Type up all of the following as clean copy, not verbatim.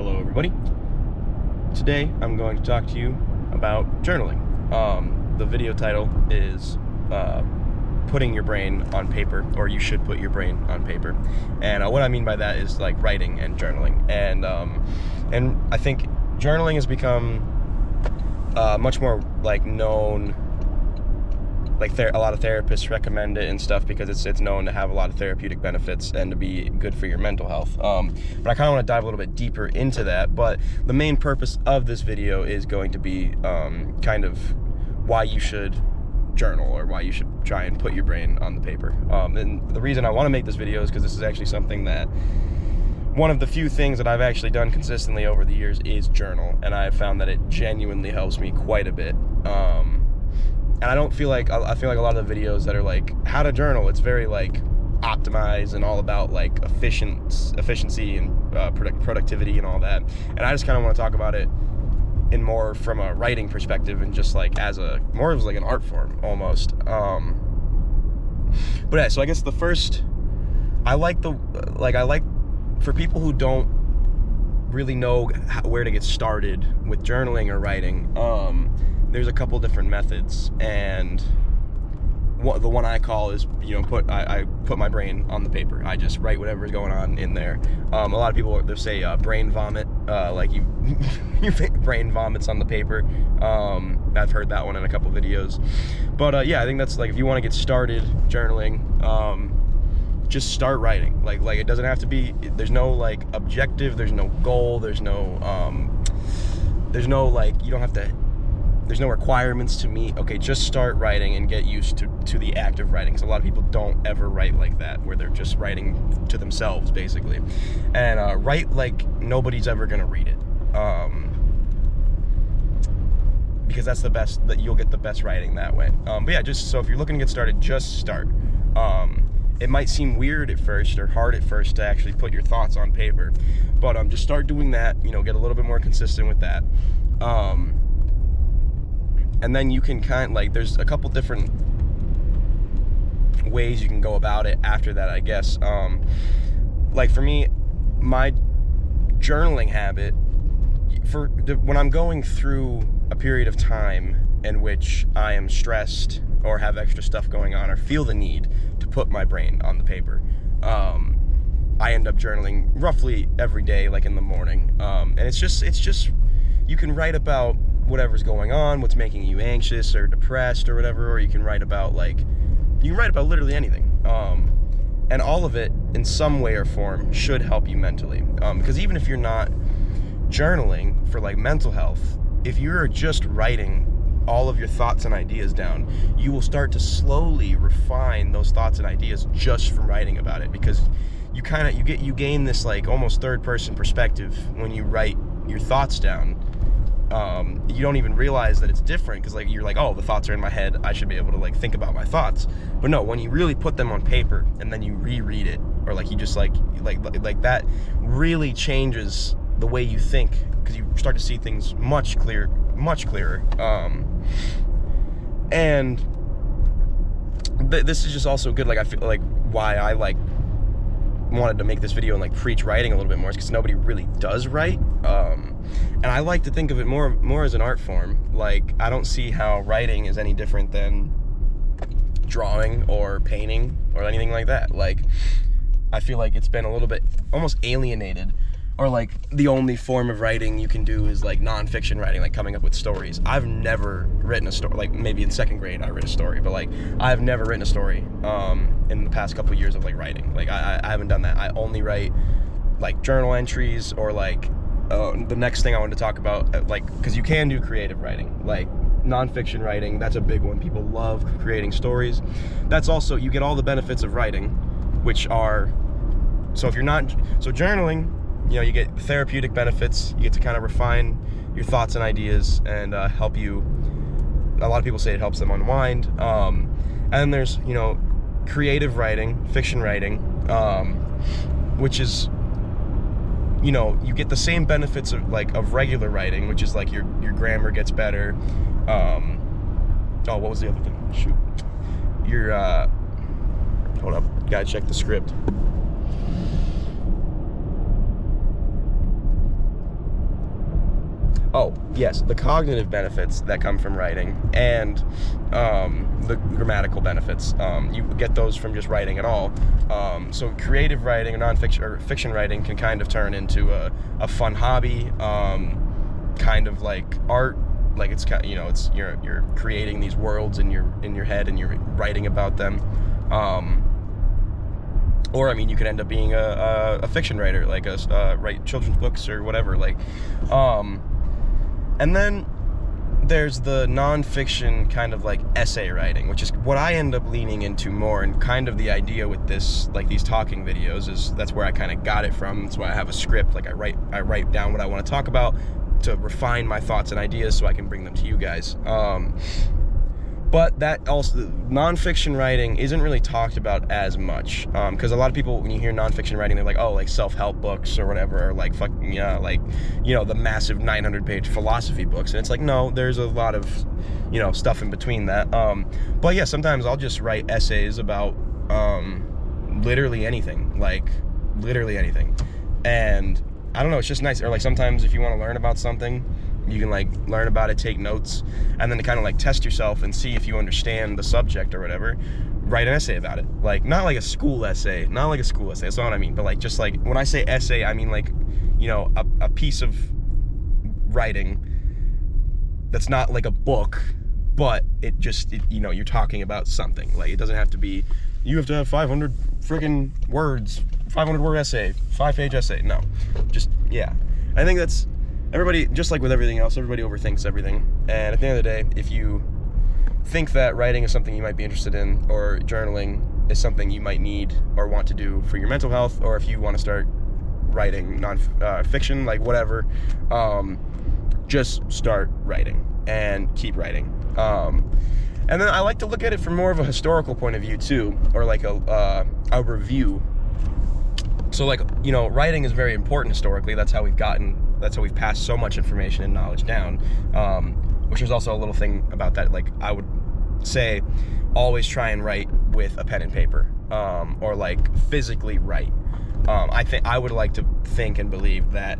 Hello everybody. Today I'm going to talk to you about journaling. The video title is putting your brain on paper, or you should put your brain on paper. And what I mean by that is like writing and journaling. And I think journaling has become much more like known. Like a lot of therapists recommend it and stuff because it's known to have a lot of therapeutic benefits and to be good for your mental health. But I kind of want to dive a little bit deeper into that. But the main purpose of this video is going to be kind of why you should journal, or why you should try and put your brain on the paper. And the reason I want to make this video is because this is actually something that one of the few things that I've actually done consistently over the years is journal, and I've found that it genuinely helps me quite a bit. And I don't feel like, I feel like a lot of the videos that are like how to journal, it's very like optimized and all about like efficiency and productivity and all that. And I just kind of want to talk about it in more from a writing perspective and just like as a more of like an art form almost. But yeah, so I guess the first, I like for people who don't really know where to get started with journaling or writing, there's a couple different methods, and the one I call is, I put my brain on the paper. I just write whatever's going on in there. A lot of people, they'll say brain vomit, like your brain vomits on the paper. I've heard that one in a couple videos. But yeah, I think that's like, if you want to get started journaling, just start writing. Like it doesn't have to be, there's no like objective, there's no goal, there's no like, you don't have to, there's no requirements to meet. Okay, just start writing and get used to the act of writing. Because a lot of people don't ever write like that, where they're just writing to themselves, basically. And write like nobody's ever gonna read it. Because that's the best, that you'll get the best writing that way. But yeah, just so if you're looking to get started, just start. It might seem weird at first or hard at first to actually put your thoughts on paper, but just start doing that. Get a little bit more consistent with that. And then you can there's a couple different ways you can go about it after that, I guess. Like for me, my journaling habit, when I'm going through a period of time in which I am stressed or have extra stuff going on or feel the need to put my brain on the paper, I end up journaling roughly every day, like in the morning. And it's just, you can write about whatever's going on, what's making you anxious or depressed or whatever, or you can write about literally anything. And all of it in some way or form should help you mentally. Because even if you're not journaling for like mental health, if you're just writing all of your thoughts and ideas down, you will start to slowly refine those thoughts and ideas just from writing about it, because you gain this like almost third person perspective when you write your thoughts down. You don't even realize that it's different, because like you're like, oh, the thoughts are in my head, I should be able to like think about my thoughts. But no, when you really put them on paper and then you reread it, or like you just like that really changes the way you think, because you start to see things much clearer. And this is just also good. Like I feel like why I wanted to make this video and like preach writing a little bit more is because nobody really does write. And I like to think of it more as an art form. Like I don't see how writing is any different than drawing or painting or anything like that. Like I feel like it's been a little bit almost alienated, or like the only form of writing you can do is like nonfiction writing, like coming up with stories. I've never written a story. Like maybe in second grade I read a story, but like I've never written a story in the past couple of years of like writing. Like I haven't done that. I only write like journal entries, or like the next thing I wanted to talk about, like, because you can do creative writing, like nonfiction writing. That's a big one. People love creating stories. That's also, you get all the benefits of writing, which are, so if you're not, so journaling, you get therapeutic benefits. You get to kind of refine your thoughts and ideas and help you. A lot of people say it helps them unwind. And then there's, creative writing, fiction writing, which is, you get the same benefits of regular writing, which is like your grammar gets better. What was the other thing? Shoot. Hold up, gotta check the script. Oh, yes, the cognitive benefits that come from writing, and the grammatical benefits. You get those from just writing at all. So creative writing or nonfiction or fiction writing can kind of turn into a fun hobby, kind of like art. Like it's kind of, you know, it's you're creating these worlds in your head and you're writing about them. Or I mean, you could end up being a fiction writer, like write children's books or whatever. Like, and then there's the nonfiction kind of like essay writing, which is what I end up leaning into more. And kind of the idea with this, like these talking videos, is that's where I kind of got it from. That's why I have a script. Like I write down what I want to talk about to refine my thoughts and ideas so I can bring them to you guys. But that also, nonfiction writing isn't really talked about as much, because a lot of people, when you hear nonfiction writing, they're like, oh, like self-help books or whatever, or like fucking, yeah, like, you know, the massive 900-page philosophy books. And it's like, no, there's a lot of, you know, stuff in between that. But yeah, sometimes I'll just write essays about literally anything, like literally anything. And I don't know, it's just nice. Or like sometimes if you want to learn about something, you can like learn about it, take notes, and then to kind of like test yourself and see if you understand the subject or whatever, write an essay about it. Like not like a school essay, that's not what I mean, but like just like when I say essay, I mean like, you know, a piece of writing that's not like a book, but it you know, you're talking about something. Like it doesn't have to be, you have to have 500 freaking words, 500 word essay, 5-page essay. No, just, yeah. I think that's, everybody, just like with everything else, everybody overthinks everything. And at the end of the day, if you think that writing is something you might be interested in, or journaling is something you might need or want to do for your mental health, or if you want to start writing non-fiction, like whatever, just start writing and keep writing. And then I like to look at it from more of a historical point of view too, or like a review. So like, you know, writing is very important historically. That's how we've passed so much information and knowledge down, which is also a little thing about that. Like I would say always try and write with a pen and paper, or like physically write. I would like to think and believe that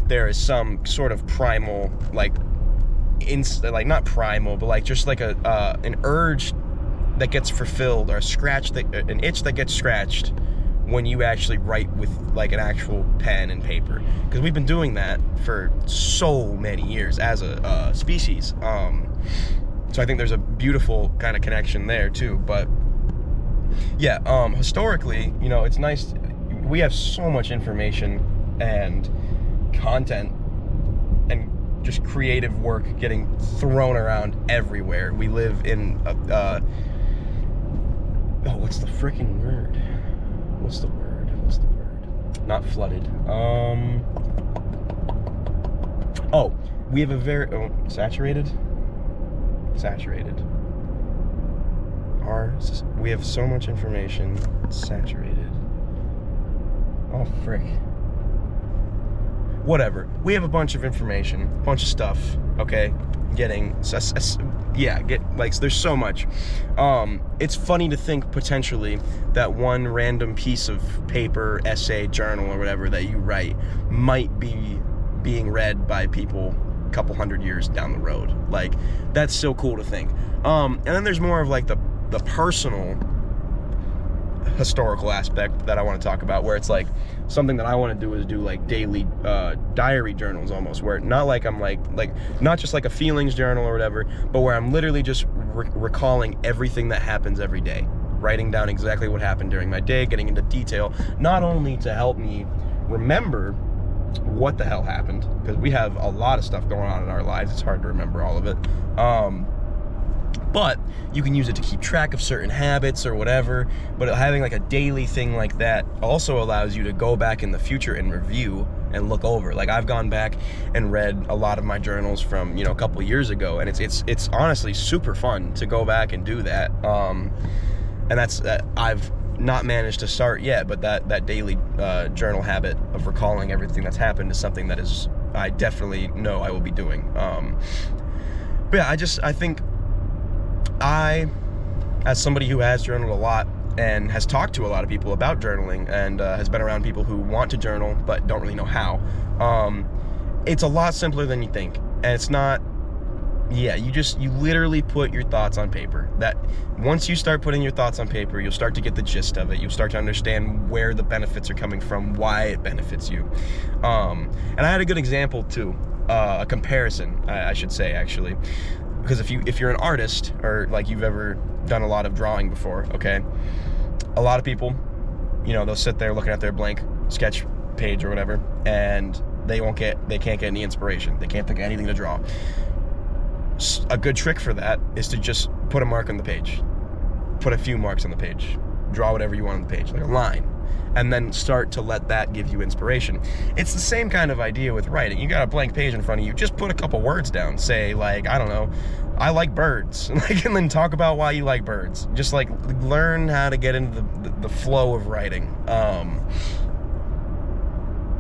there is some sort of primal, like not primal, but like just like an urge that gets fulfilled, or an itch that gets scratched when you actually write with like an actual pen and paper, because we've been doing that for so many years as a species. So I think there's a beautiful kind of connection there too. But yeah, historically, you know, it's nice. We have so much information and content and just creative work getting thrown around everywhere. We live in what's the freaking word? What's the word? Not flooded. Oh, we have a very saturated. We have so much information. Saturated. Oh frick. Whatever. We have a bunch of information, a bunch of stuff. Okay, there's so much. It's funny to think potentially that one random piece of paper, essay, journal, or whatever that you write might be being read by people a couple hundred years down the road. Like, that's so cool to think. And then there's more of like the personal historical aspect that I want to talk about, where it's like something that I want to do is do like daily diary journals almost, where not like I'm like not just like a feelings journal or whatever, but where I'm literally just recalling everything that happens every day, writing down exactly what happened during my day, getting into detail, not only to help me remember what the hell happened, because we have a lot of stuff going on in our lives, it's hard to remember all of it, but you can use it to keep track of certain habits or whatever. But having like a daily thing like that also allows you to go back in the future and review and look over. Like I've gone back and read a lot of my journals from, you know, a couple years ago, and it's honestly super fun to go back and do that. And that's I've not managed to start yet, but that daily journal habit of recalling everything that's happened is something that I definitely know I will be doing. But yeah, I think as somebody who has journaled a lot and has talked to a lot of people about journaling, and has been around people who want to journal but don't really know how, it's a lot simpler than you think. And it's not, yeah, you literally put your thoughts on paper. That once you start putting your thoughts on paper, you'll start to get the gist of it. You'll start to understand where the benefits are coming from, why it benefits you. And I had a good example too, a comparison, I should say, actually. Because if you're an artist, or like you've ever done a lot of drawing before, okay, a lot of people, you know, they'll sit there looking at their blank sketch page or whatever, and they can't get any inspiration. They can't think of anything to draw. A good trick for that is to just put a mark on the page, put a few marks on the page, draw whatever you want on the page, like a line, and then start to let that give you inspiration. It's the same kind of idea with writing. You got a blank page in front of you, just put a couple words down. Say, like, I don't know, I like birds, like, and then talk about why you like birds. Just like learn how to get into the flow of writing.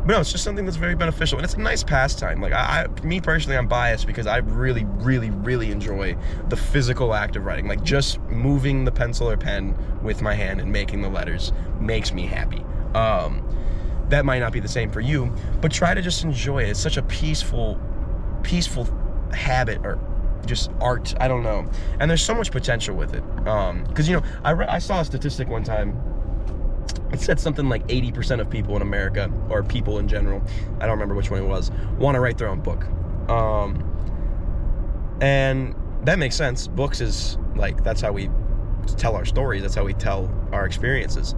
But no, it's just something that's very beneficial, and it's a nice pastime. Like, me personally, I'm biased because I really, really, really enjoy the physical act of writing. Like, just moving the pencil or pen with my hand and making the letters makes me happy. That might not be the same for you, but try to just enjoy it. It's such a peaceful habit, or just art. I don't know. And there's so much potential with it. Because, you know, I saw a statistic one time. It said something like 80% of people in America, or people in general, I don't remember which one it was, want to write their own book. And that makes sense. Books is like, that's how we tell our stories. That's how we tell our experiences.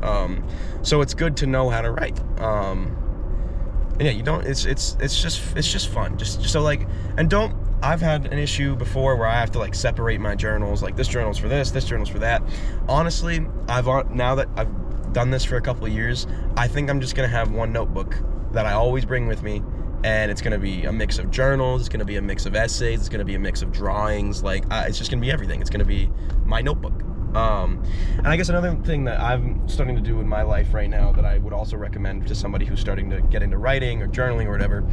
So it's good to know how to write. And yeah, you don't, it's just fun. Just so, like, and don't, I've had an issue before where I have to, like, separate my journals, like, this journal's for this journal's for that. Honestly, now that I've done this for a couple of years, I think I'm just gonna have one notebook that I always bring with me, and it's gonna be a mix of journals, it's gonna be a mix of essays, it's gonna be a mix of drawings, like, it's just gonna be everything. It's gonna be my notebook. And I guess another thing that I'm starting to do in my life right now that I would also recommend to somebody who's starting to get into writing or journaling or whatever,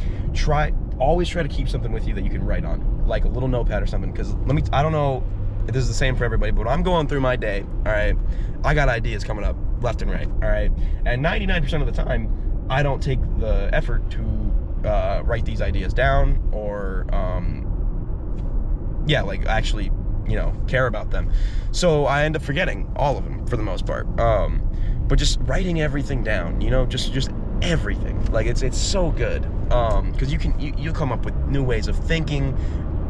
always try to keep something with you that you can write on, like a little notepad or something. Because I don't know if this is the same for everybody, but when I'm going through my day, all right, I got ideas coming up left and right, all right, and 99% of the time I don't take the effort to write these ideas down, or yeah, like, actually, you know, care about them. So I end up forgetting all of them for the most part. But just writing everything down, you know, just everything, like, it's so good, because you'll come up with new ways of thinking.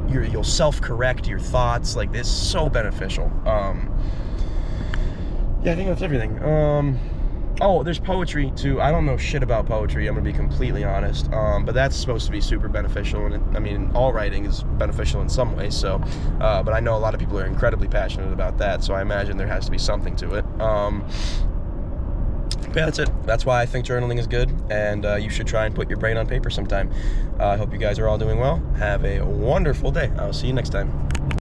You'll self-correct your thoughts. Like, it's so beneficial. Yeah, I think that's everything. Oh, there's poetry too. I don't know shit about poetry, I'm gonna be completely honest, but that's supposed to be super beneficial, and I mean, all writing is beneficial in some way, so, but I know a lot of people are incredibly passionate about that, so I imagine there has to be something to it. Yeah, that's it. That's why I think journaling is good, and you should try and put your brain on paper sometime. I hope you guys are all doing well. Have a wonderful day. I'll see you next time.